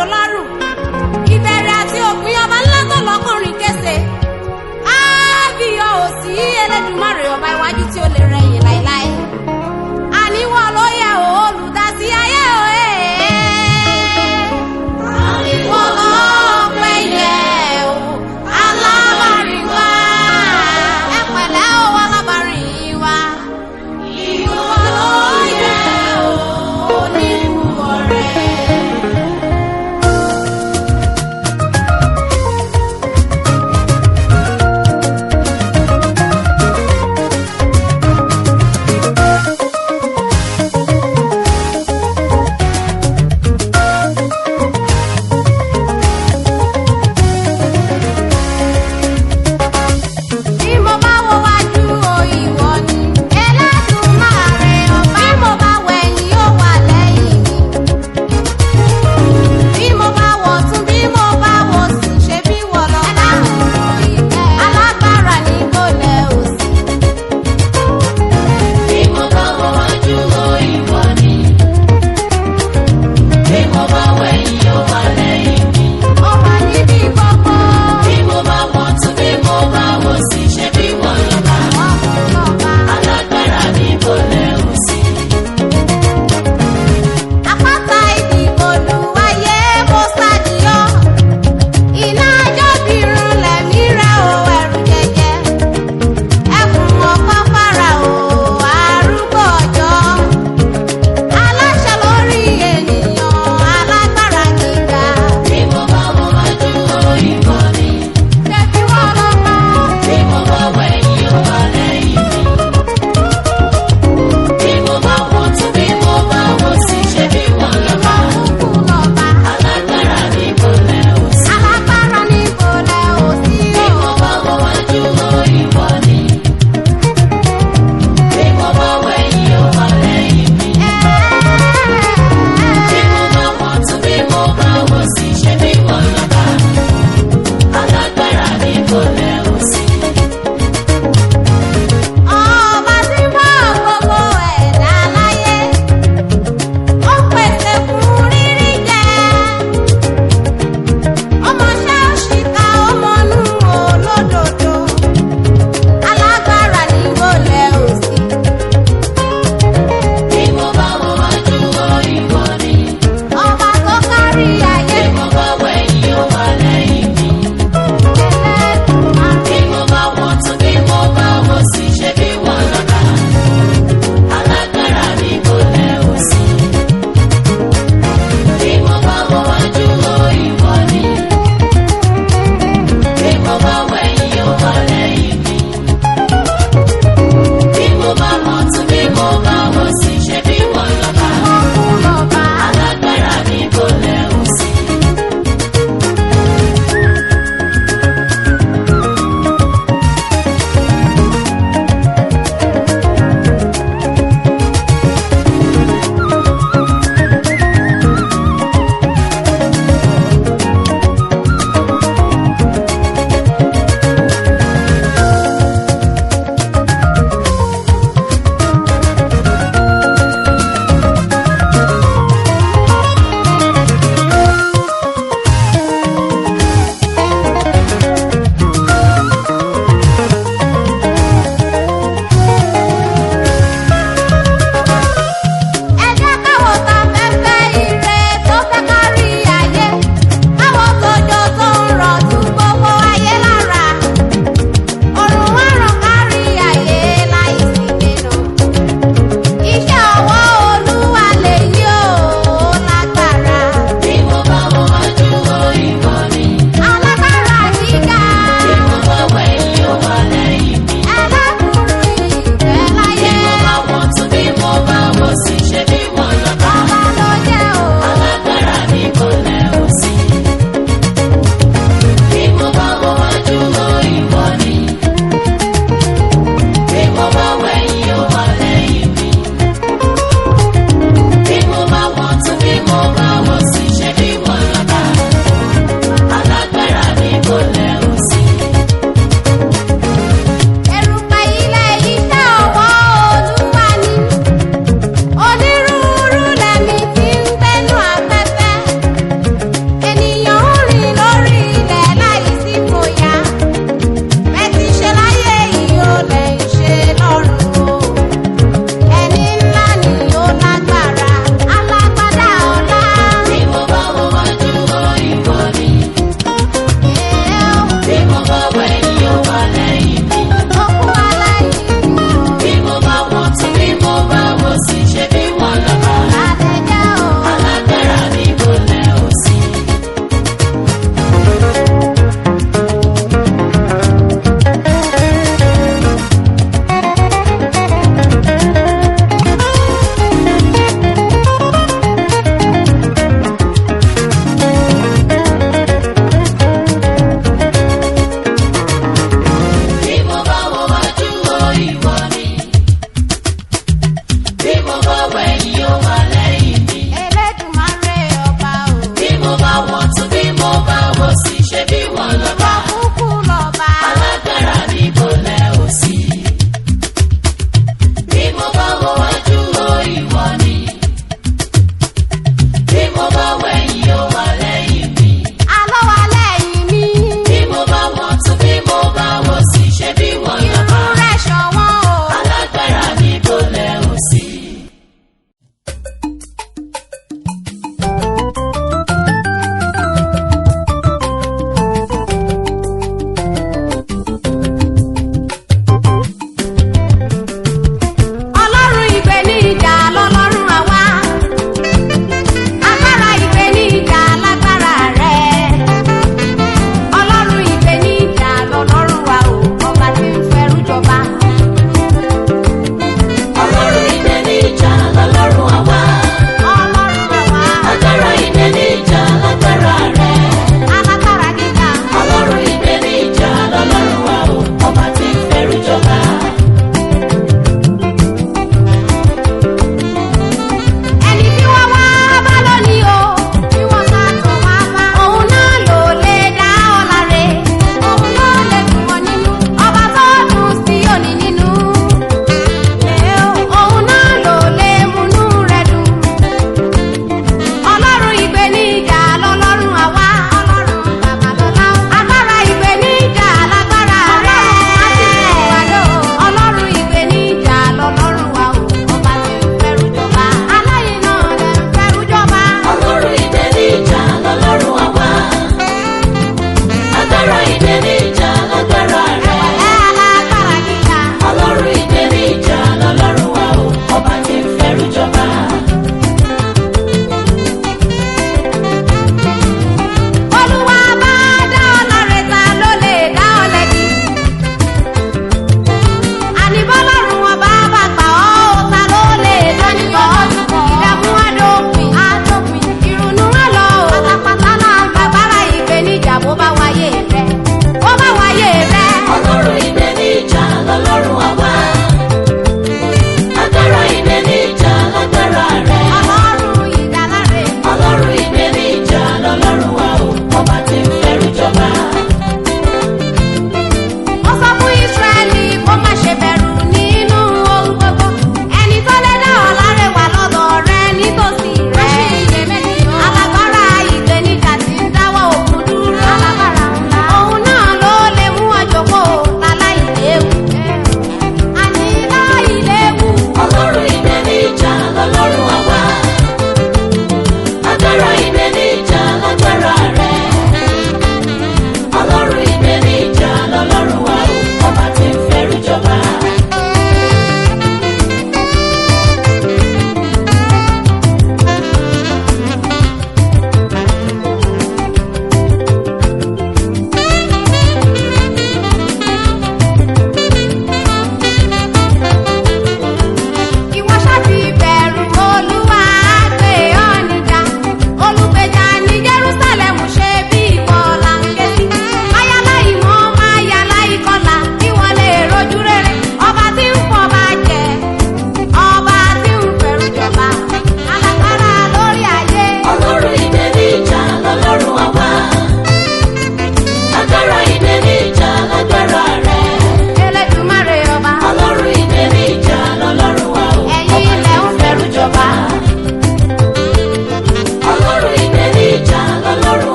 odò lọ́rùn. Ìbẹ̀rẹ̀ àti òpin ọba ńlá tó lọ́kùnrin kése. Ábíyọ̀ òsì Elédùmarè ọba iwájú tí ó lè rẹ̀yìn láéláé. Àníwọ̀ ló yẹ olùdásí ayé òye. Àníwọ̀ ló pẹ́ yẹ o, alábàárìn wá. Ẹ pẹ̀lẹ́ o, alábàárìn wá. Ìwọ̀ ló yẹ o, oníbùwọ̀ rẹ̀.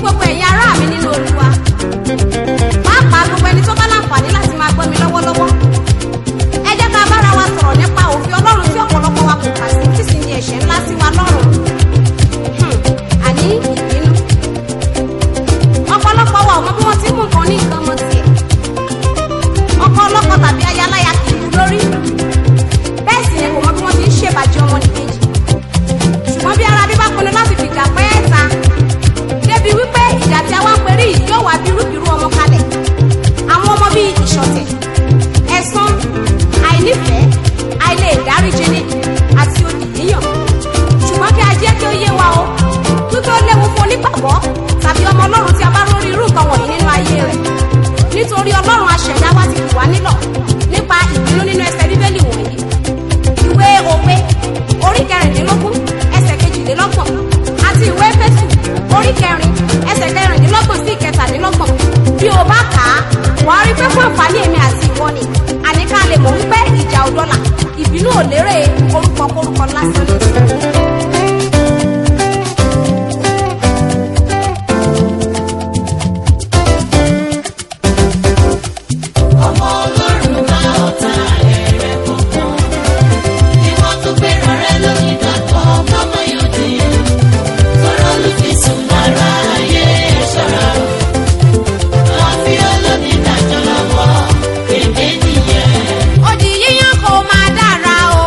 gbogbo ẹ̀yin ará mi nínú Olúwa pàápàá gbogbo ẹni tó bá láǹfààní láti máa gbọ́ mi lọ́wọ́lọ́wọ́ ẹ jẹ́ ká bára wa sọ̀rọ̀ nípa òfin Ọlọ́run tí ọ̀pọ̀lọpọ̀ wa kò kà sí kí sì ni ẹ̀ṣẹ̀ ńlá sí wa lọ́rùn àní ìbínú. Ọ̀pọ̀lọpọ̀ wa ò mọ bí wọ́n ti mú nǹkan ní nǹkan mọ́ tiẹ̀ ọkọ ọlọ́kọ tàbí aya láya kì í lórí bẹ́ẹ̀ sì ni kò mọ bí wọ́n ti ń ṣèbàjẹ́ ọmọnìkejì ṣùgbọ́n bí ara bí bá pinnu láti fìjà pẹ́ ta débi wípé ìjà tí a wá ń perí yìí yóò wá bírúbírú ọmọ kalẹ̀ àwọn ọmọ bíi ìṣọ̀tẹ̀ ẹ̀sán àìnífẹ̀ẹ́ àìlè ìdáríjìní àti òdì yíyàn ṣùgbọ́n kí a jẹ́ kí ó yé wa o wípé ó léwu fún onígbàgbọ́ tàbí ọmọ Ọlọ́run tí a bá rórí irú nǹkan wọ̀nyí nínú ayé rẹ̀ nítorí Ọlọ́run aṣẹ̀dá wa ti kì wá nílọ̀ nípa ìbínú nínú ẹsẹ̀ Bíbélì wọ̀nyí ìwé Òwe orí 16 ẹsẹ̀ 22 àti ìwé Éfésù orí 4 ẹsẹ̀ 24 sí 27 bí o bá kà á wàá rí pé fún àǹfààní èmi àti ìwọ ni àní ká lè mọ̀ wípé ìjà ò dọ́là ìbínú ò lérè orúkọ lásán ní ìsìn. Odi yíyan kò máa dára o.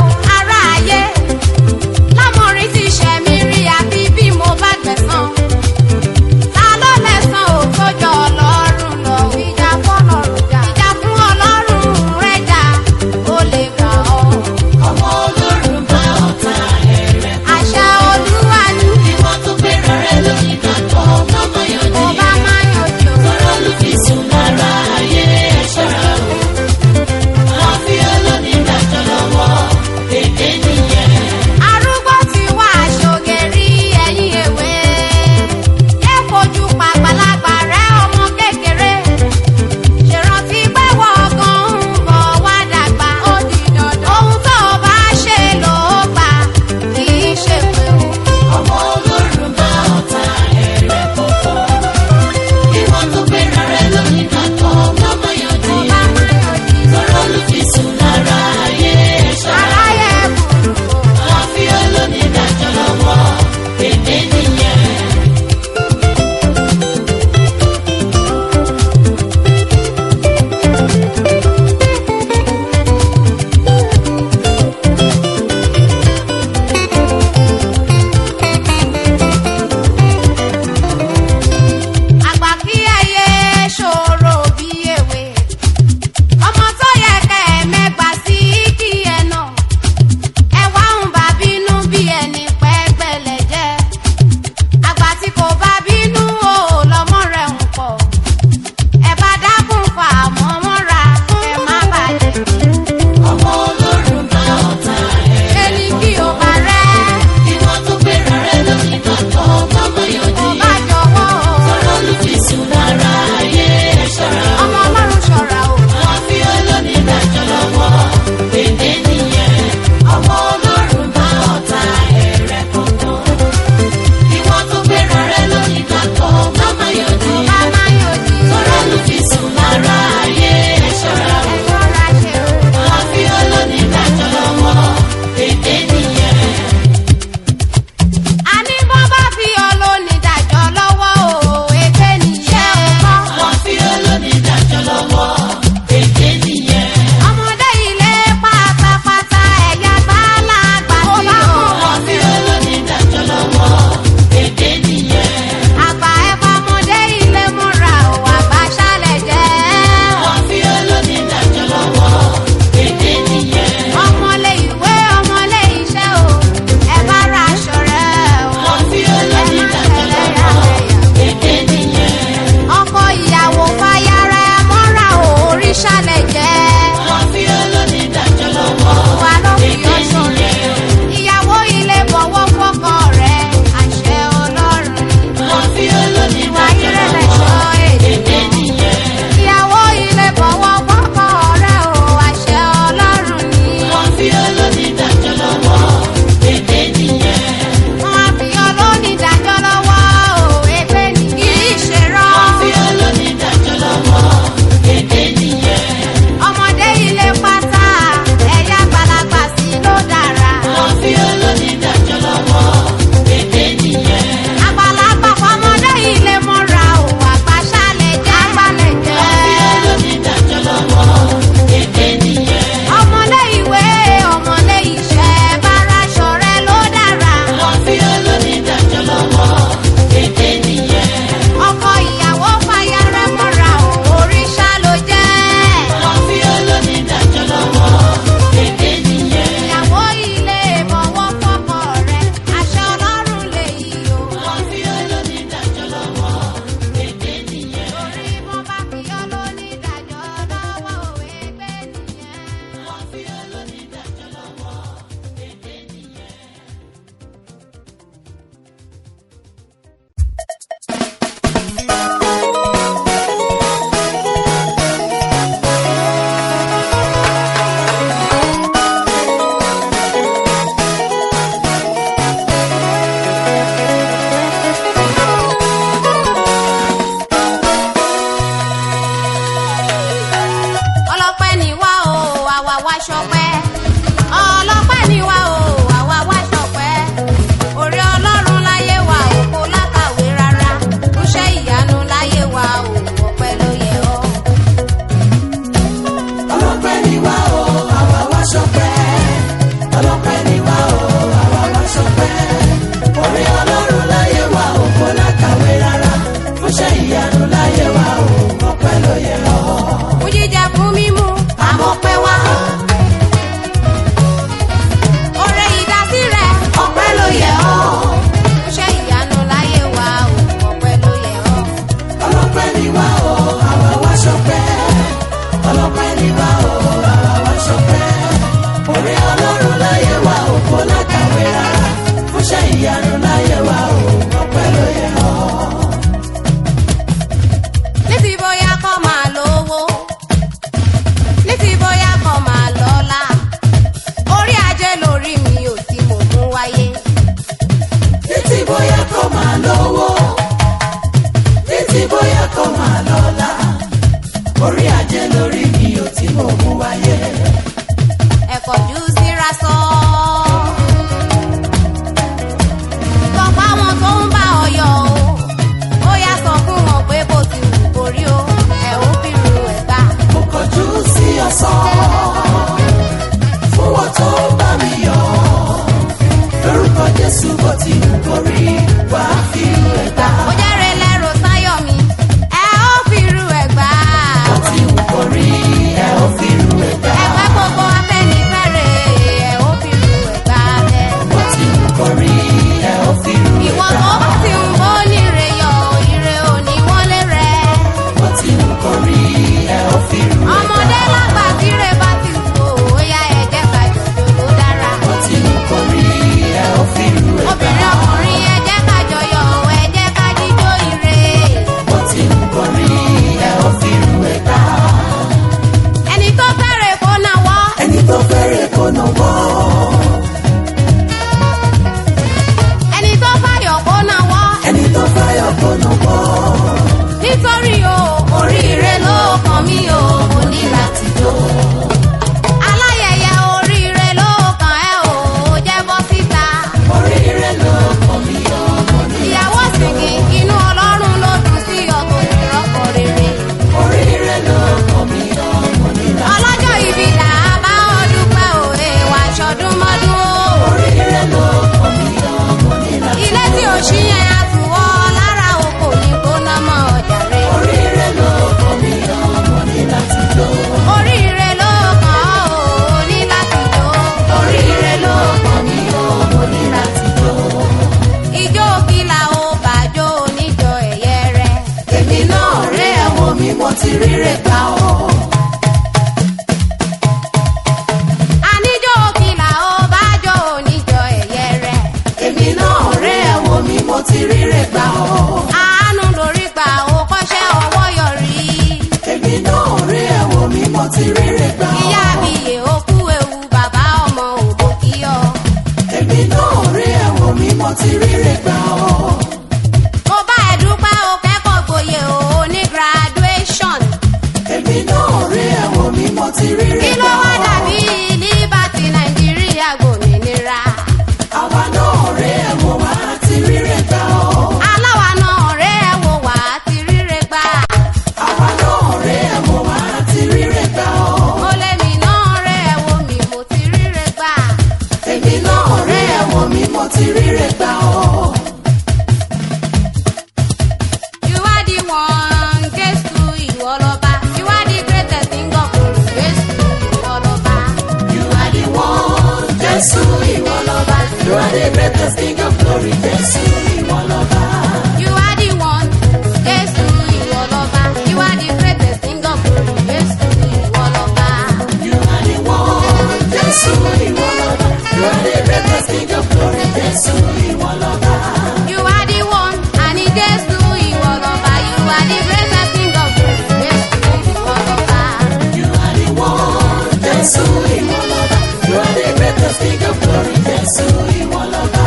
lówó títí bóyá kó máa lọ́lá orí ajé lórí mi ò tí mo mú wáyé. ẹ kọjú síra sọ. sọpá wọn tó ń bá ọ yọ o ó yá sọ fún wọn pé bó ti wù kórí o ẹ ó fi ru ẹ gbà. mo kọjú sí ọ̀sán fún wọn tó ń bá mi yọ lórúkọ Jésù bó ti wù kórí wá fi ru ẹ gbà. ó jẹ́rìí lẹ́rù sáyọ̀ mi ẹ ó fi ru ẹ gbà. bó ti wù kórí ẹ ó fi ru ẹ gbà. ẹgbẹ́ gbogbo afẹ́nifẹ́re ẹ ó fi ru ẹ gbà bẹ́ẹ̀. bó ti wù kórí ẹ ó fi ru ẹ ìwọ gbà. tó bá ti ń bó níre yọ ire òní wọlé rẹ. bó ti wù kórí ẹ ó fi ru ẹ gbà. ọmọdé lágbà tíre bá ti wò ó yá ẹ jẹ́ ká jọjọ tó dára. bó ti wù kórí ẹ ó fi ru ẹ gbà. obìnrin ọkùnrin ẹ jẹ́ ká jọyọ̀ ẹ jẹ́ ká jíjó ire. bó ti wù kórí ẹ ó fi ru ẹ gbà. ẹni tó fẹ́rẹ̀ kó náwó. ẹni tó fẹ́rẹ̀ kó náwó. ẹni tó fàyọ̀ kó náwó. ẹni tó fẹ́rẹ̀ kó náwó. nítorí o oríire ló kàn mí o mo ní láti jó. aláyẹyẹ oríire ló kàn ẹ́ o jẹ́ bọ́ síta. oríire ló kàn mí o mo ní. ìyàwó sìnkì inú ọlọ́run ló dùn sí ọkọ̀ ìrọ́pọ̀ rere. oríire ló kàn mí o mo ní. ọlọ́jọ́ ìbí là á bá ọ dúpẹ́ òye wà ṣọdún mọ́dún o. oríire ló kàn mí o mo ní. ilé tí ò ṣí yẹn á tù ọ́ lára oko ní gbóná mọ́ ọjà rẹ̀. oríire ló kàn mí o mo ní láti jó. oríire ló kàn ọ́ o ní láti jó. oríire ló kàn mí o mo ní láti jó. ijó kìlà ó bàjọ́ oníjọ ẹ̀yẹ rẹ̀. èmi náà rí ẹ̀wọ̀n mi mo ti ríre gbà ọ́. àníjó kìlà ó bàjọ́ oníjọ ẹ̀yẹ rẹ̀. èmi náà rí ẹ̀wọ̀n mi mo ti ríre gbà ọ́. àánú lórí gbà ó kọ́ṣẹ́ ọwọ́ yọrí. èmi náà rí ẹ̀wọ̀n mi mo ti ríre gbà ọ́. ìyá àbíyè ó kú ewu bàbá ọmọ òbó kíyọ. èmi náà rí ẹ̀wọ̀n mi mo ti ríre gbà ọ́. mo bá ẹ dúpẹ́ o kẹ́kọ̀ọ́ gboyè o ní graduation. èmi náà rí ẹ̀wọ̀n mi mo ti ríre kí ló gbà wá ọ́. dàbí liberty nàìjíríà gbòmìnira. àwa náà rí ẹ̀wọ̀n wa ti ríre gbà ọ́. aláwa náà rẹ̀ ẹ́ wò wá ti ríre gbà. àwa náà rí ẹ̀wọ̀n wa ti ríre gbà ọ́. mo lèmi náà rẹ̀ ẹ́ wò mí mo ti ríre gbà. èmi náà rí ẹ̀wọ̀n mi mo ti ríre gbà ọ́. You are the one, Jésù ìwọ lọ́ba. You are the greatest king of glory, Jésù ìwọ lọ́ba. You are the one, Jésù ìwọ lọ́ba. You are the greatest king of glory, Jésù ìwọ lọ́ba. You are the one, Jésù ìwọ lọ́ba. You are the greatest king of glory, Jésù ìwọ lọ́ba. You are the one, Jésù ìwọ lọ́ba. You are the greatest king of glory, Jésù ìwọ lọ́ba. You are the one, àní Jésù ìwọ lọ́ba. You are the greatest king of glory, Jésù ìwọ lọ́ba. You are the one, Jésù ìwọ lọ́ba. You are the greatest king of glory, Jésù ìwọ lọ́ba.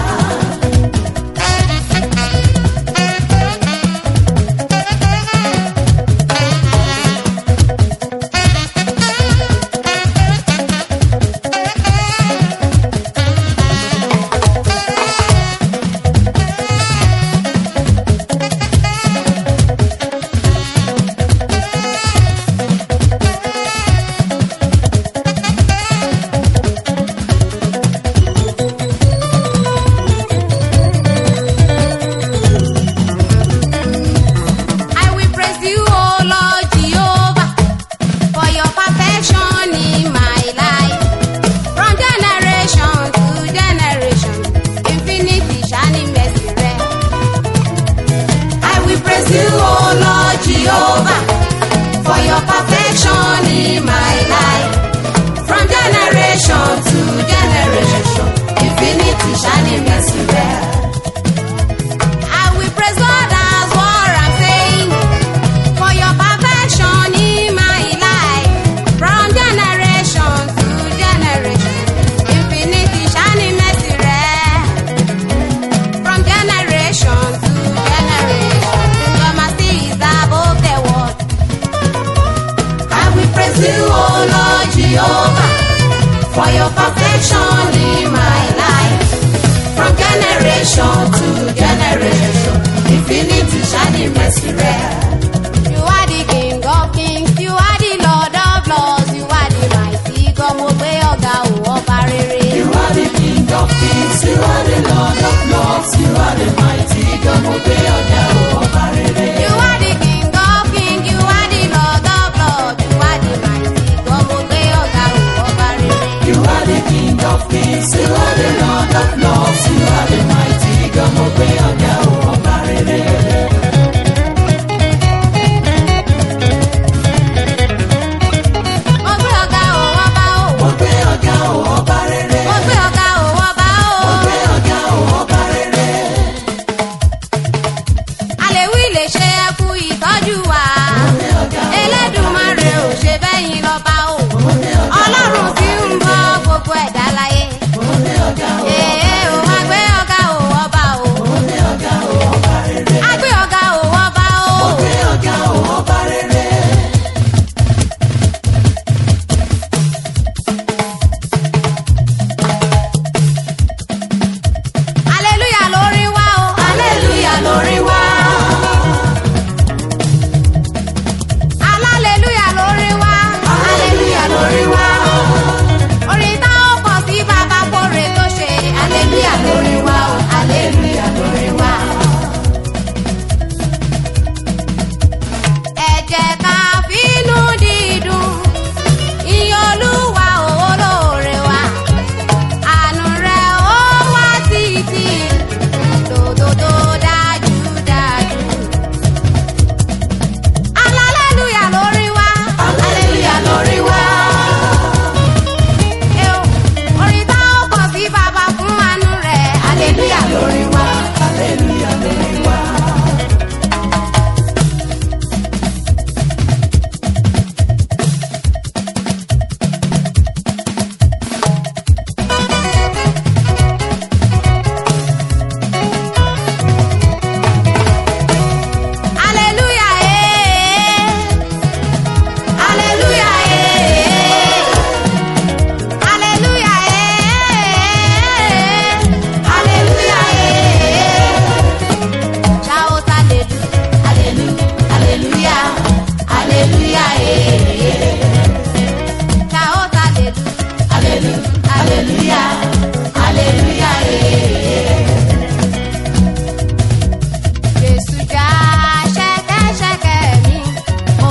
I will praise you, O Lord Jehovah, for your perfection in my life. From generation to generation, infinity shining mercy rẹ̀. I will praise you, O Lord Jehovah, for your perfection in my life. From generation to generation, infinity shining mercy rẹ̀. I will praise God as what I'm saying, for your perfection in my life. From generation to generation, infinity shining mercy rẹ̀. From generation to kábíyèsí rẹ. You are the King of Kings, you are the Lord of Lords, you are the mighty God, mo gbé ọ̀gá o ọba rere. You are the King of Kings, you are the Lord of Lords, you are the mighty God, mo gbé ọ̀gá o ọba rere. You are the King of Kings, you are the Lord of Lords, you are the mighty God, mo gbé ọ̀gá o ọba rere. You are the King of Kings, you are the Lord of Lords, you are the mighty God, mo gbé ọ̀gá o ọba rere. Mo gbé ọ̀gá o ọba o. Mo gbé ọ̀gá o ọba rere. Mo gbé ọ̀gá o ọba o. Mo gbé ọ̀gá o ọba rere. Àlèwí lè ṣe ẹkú ìtọ́jú wa. Elédùmarè ò ṣe bẹ́yìn lọ́ba o. Ọlọ́run tí ń bọ́ gbogbo ẹ̀dá láyé. Èé o, a gbé ọ̀gá o ọba o. Mo gbé ọ̀gá o ọba rere. A gbé ọ̀gá o ọba o. Mo gbé ọ̀gá o ọba rere. Hallelujah lórí wa o. Hallelujah lórí wa. Hallelujah lórí wa. Hallelujah lórí wa. Orin tá ó kọ sí bàbá kórè tó ṣe. Hallelujah lórí wa o. Hallelujah lórí wa. Ẹ jẹ́ ká fínú dídùn ìyìn Olúwa olóore wa. Àánú rẹ̀ ó wá títí lódodo dájúdájú. Hallelujah lórí wa. Hallelujah lórí wa. Orin tá ó kọ sí bàbá fún àánú rẹ̀. Hallelujah lórí wa. Hallelujah lórí wa. Hallelujah Hallelujah Hallelujah Hallelujah Shout hallelujah. Hallelujah Hallelujah Shout hallelujah. Hallelujah Hallelujah Jésù já ṣẹ́kẹ́ṣẹkẹ̀ mi,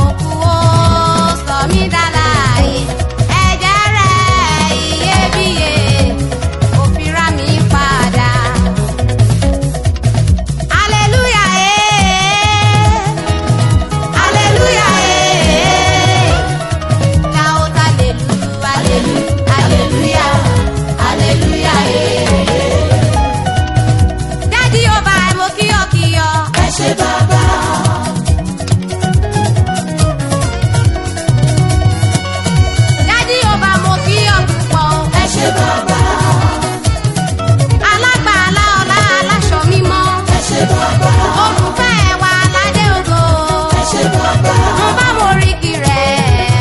òkú ó sọ mí dáláàyè. Ẹ̀jẹ̀ rẹ̀ iyebíye, ó fi rà mí padà. Hallelujah Hallelujah Shout hallelujah. Hallelujah Hallelujah Daddy ọba mo kíyọ̀. Ẹ ṣé bàbá. Daddy ọba mo kíyọ̀ púpọ̀. Ẹ ṣé bàbá. Alágbàlá ọlá aláṣọ mímọ́. Ẹ ṣé bàbá. Olùfẹ́ wa aládé ògo. Ẹ ṣé bàbá. Mo bá mo rí kí rẹ̀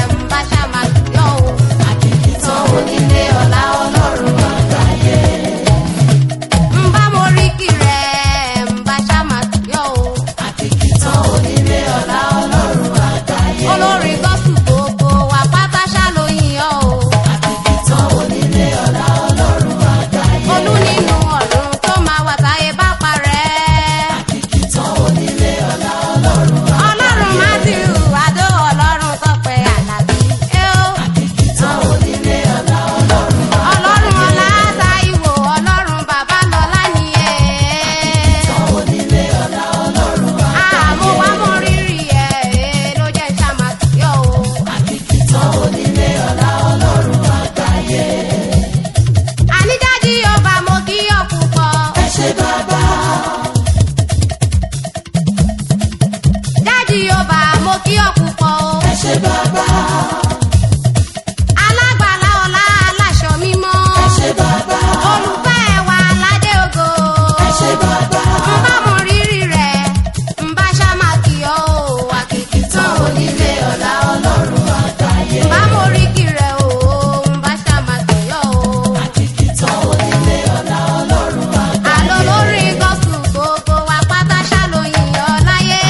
ń bá ṣàmà yọ̀ o. Àkìkìtàn onílé ọlá Ọlọ́run àgbáyé. Ń bá mo rí kí rẹ̀ ń bá ṣàmà yọ̀ o. Àkìkìtàn onílé ọlá Ọlọ́run àgbáyé. Olórí gọ́sù gbogbo wa pátá ṣá ló yìn ọ́ o. Àkìkìtàn onílé ọlá Ọlọ́run àgbáyé. Olú nínú ọ̀run tó máa wà táyé bá parẹ́. Àkìkìtàn onílé ọlá Ọlọ́run àgbáyé. Ọlọ́run Matthew Adó Ọlọ́run Tọ́pẹ́ Àlàbí. Àkìkìtàn onílé ọlá Ọlọ́run àgbáyé. Ọlọ́run Ọlá Táíwò Ọlọ́run Babalọ́lá nìyẹn. Àkìkìtàn onílé ọlá Ọlọ́run àgbáyé. Mo wá mọ rírì ẹ̀ ló jẹ́ ṣàmàkíyọ̀ o. Àkìkìtàn onílé ọlá Ọlọ́run àgbáyé. Àní Daddy ọba mo kíyọ̀ púpọ̀. Ẹ ṣé bàbá. Daddy ọba mo kíyọ̀ púpọ̀ o. Ẹ ṣé bàbá. Alágbàlá ọlá aláṣọ mímọ́. Ẹ ṣé bàbá. Olùfẹ́ wa aládé ògo. Ẹ ṣé bàbá. Ń bá mọ rírì rẹ̀ ń bá ṣàmàkíyọ̀ o. Àkìkìtàn onílé ọlá Ọlọ́run àgbáyé. Ń bá mọ ríkì rẹ̀ o. ń bá ṣàmàkíyọ̀ o. Àkìkìtàn onílé ọlá Ọlọ́run àgbáyé. Àlọ́ lórí gọ́sù gbogbo wa pátá ṣá ló yìn ọ́ láyé.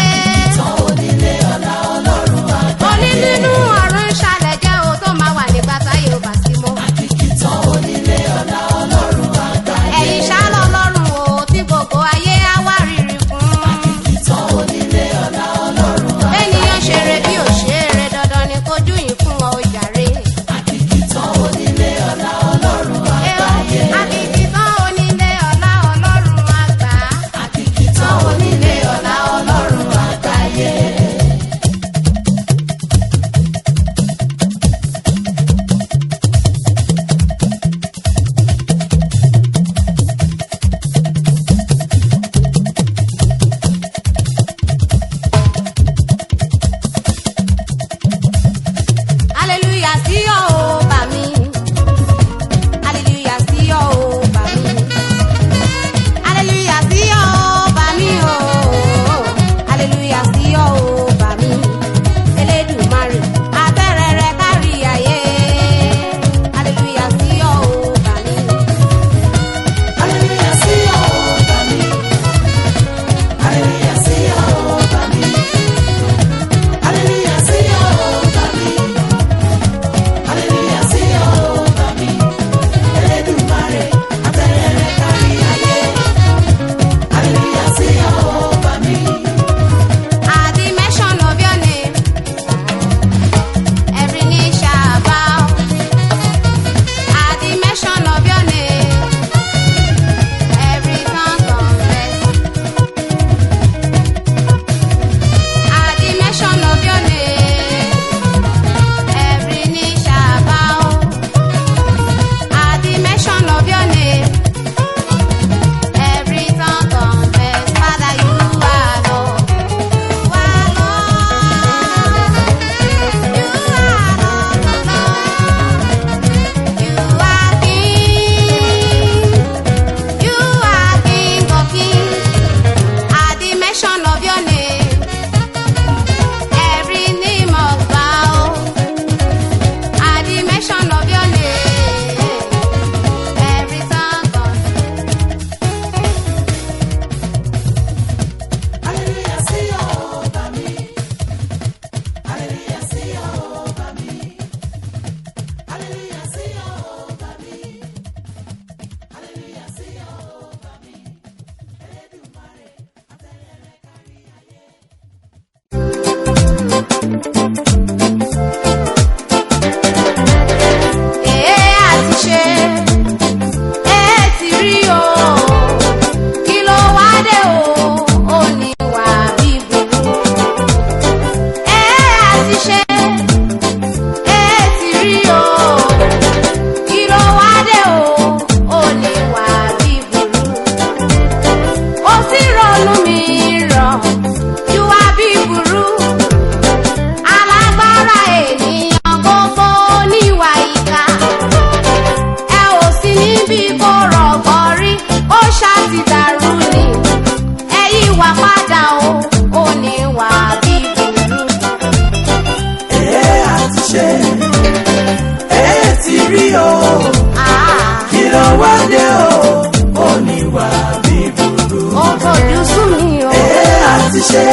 ṣe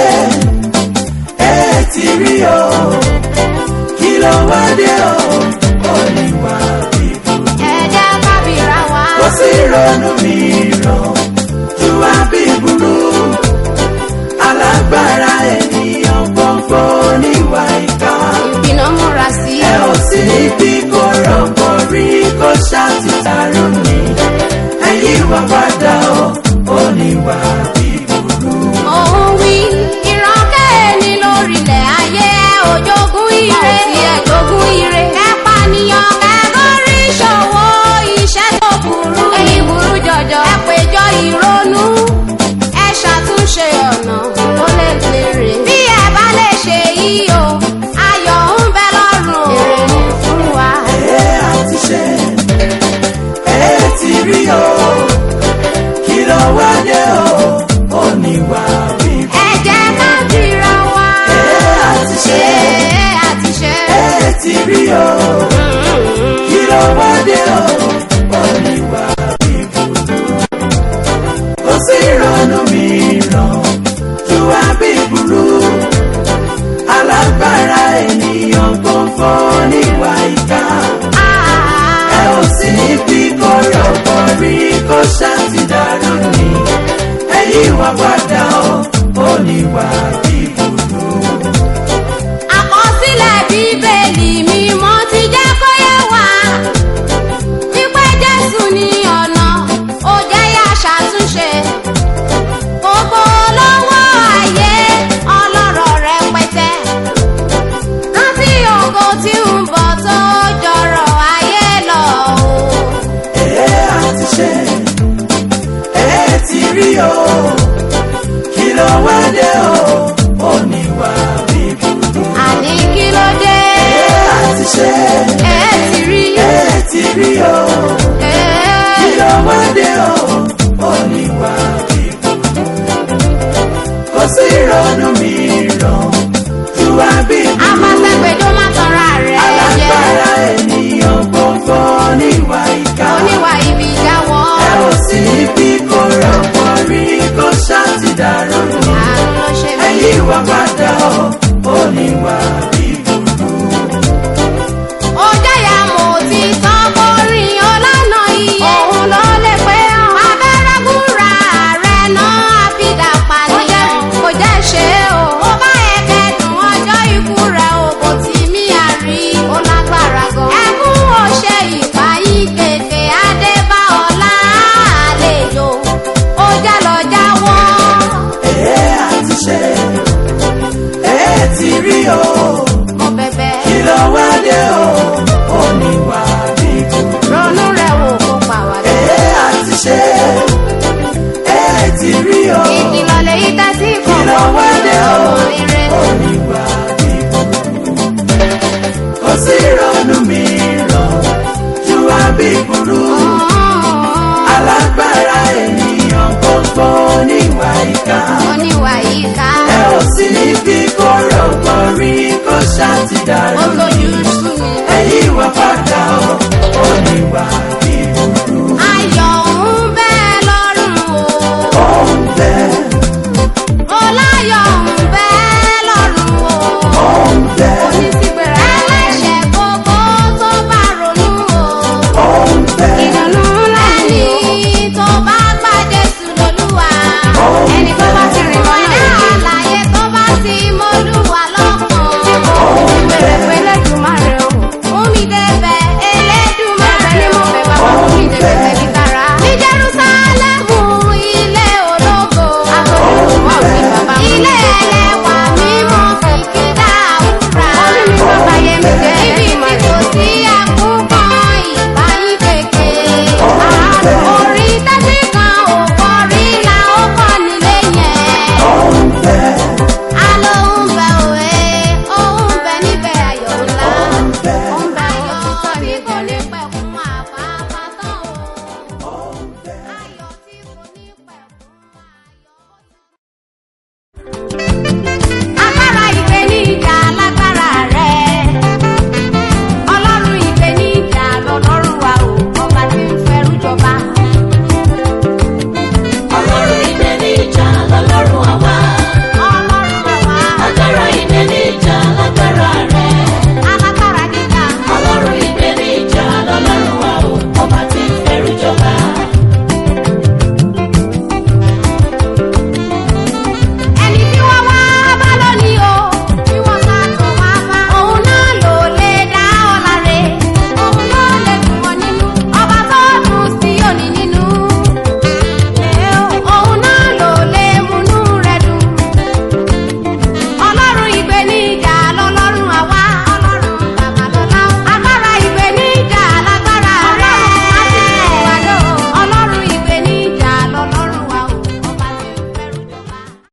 ẹ ti rí o kí ló wá dé o oníwà bíbú. ẹ jẹ́ ká bira wa. kò sí ìrònú mìíràn ju àbíburú alágbára ènìyàn gbọ̀ngbọ̀n oníwà ìkà. ìbínú múra sí. ẹ ò sí bí kò rọ̀gbọ̀ rí kó ṣàtìtàrú ni ẹ̀yìn wà padà o oníwà bíburú. òun wí ìrànkẹ́ ni lórílẹ̀ ayé òjògùn ire. ọ̀sì ẹ̀jọ̀gùn ire. ẹ pànìyàn kẹ́gọ́rí ṣòwò iṣẹ́ tó burú. èyí burú jọjọ. ẹ péjọ ìrònú. ẹ ṣàtúnṣe ọ̀nà tó lè lérè. bí ẹ bá lè ṣe yìí o ayọ̀ ń bẹ lọ́rùn. èrè ni fún wa. ẹ àti ṣe ẹ ti rí o kí ló wá dé o oníwà bíbú. ẹ jẹ́ ká bira wa. ẹ àti ṣe àti ṣe. ẹ ti rí o kí ló wá dé o oníwà bíbú. kò sí ìrònú mìíràn ju àbíburú alágbára ènìyàn gbọ̀ngbọ̀n oníwà ìkà. ẹ ò sí bí kò rọ̀gbọ̀ rí kó ṣàtìdàrú ni ẹ̀yìn wà padà o oníwà bíburú. àkọsílẹ̀ bíbélì mímọ́ ti jẹ́ kó yé wa wípé jésù ní ọ̀nà ó jẹ́ yá ṣàtúnṣe gbogbo lọ́wọ́ ayé ọlọ́rọ̀ rẹpẹtẹ rántí ògo tí ń bọ̀ tó jọrọ̀ ayé lọ o. ẹ àti ṣe ẹ ti rí o kí ló wá dé o oníwà bíburú. àní kí ló dé. ẹ àti ṣe ẹ ti rí. ẹ ti rí o kí ló wá dé o oníwà bíburú. kò sí ìrònú mìíràn ju àbíburú. a máa ṣàgbéjọ